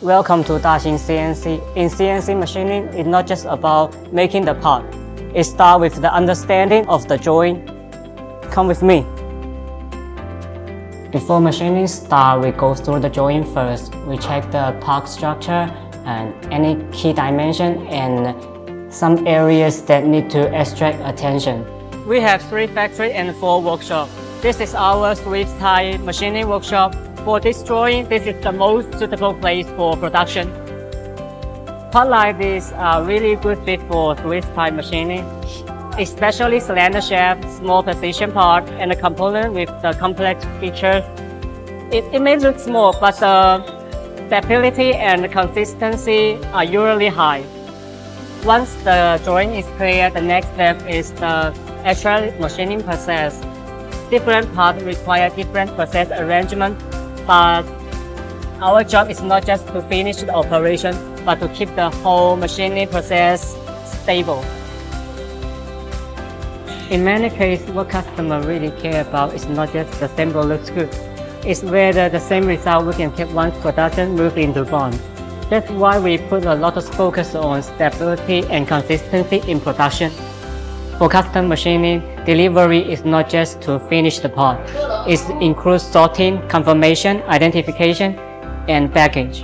Welcome to DAXIN CNC. In CNC machining, it's not just about making the part. It starts with the understanding of the joint. Come with me. Before machining starts, we go through the joint first. We check the part structure and any key dimension and some areas that need to extract attention. We have 3 factories and 4 workshops. This is our Swiss-Thai machining workshop. For this drawing, this is the most suitable place for production. Parts like this are really good fit for Swiss-Thai machining, especially cylinder shaft, small precision part, and a component with the complex features. It may look small, but the stability and consistency are usually high. Once the drawing is clear, the next step is the actual machining process. Different parts require different process arrangement, but our job is not just to finish the operation, but to keep the whole machining process stable. In many cases, what customers really care about is not just the symbol looks good. It's whether the same result we can keep once production moves into bond. That's why we put a lot of focus on stability and consistency in production. For custom machining, delivery is not just to finish the part. It includes sorting, confirmation, identification, and package.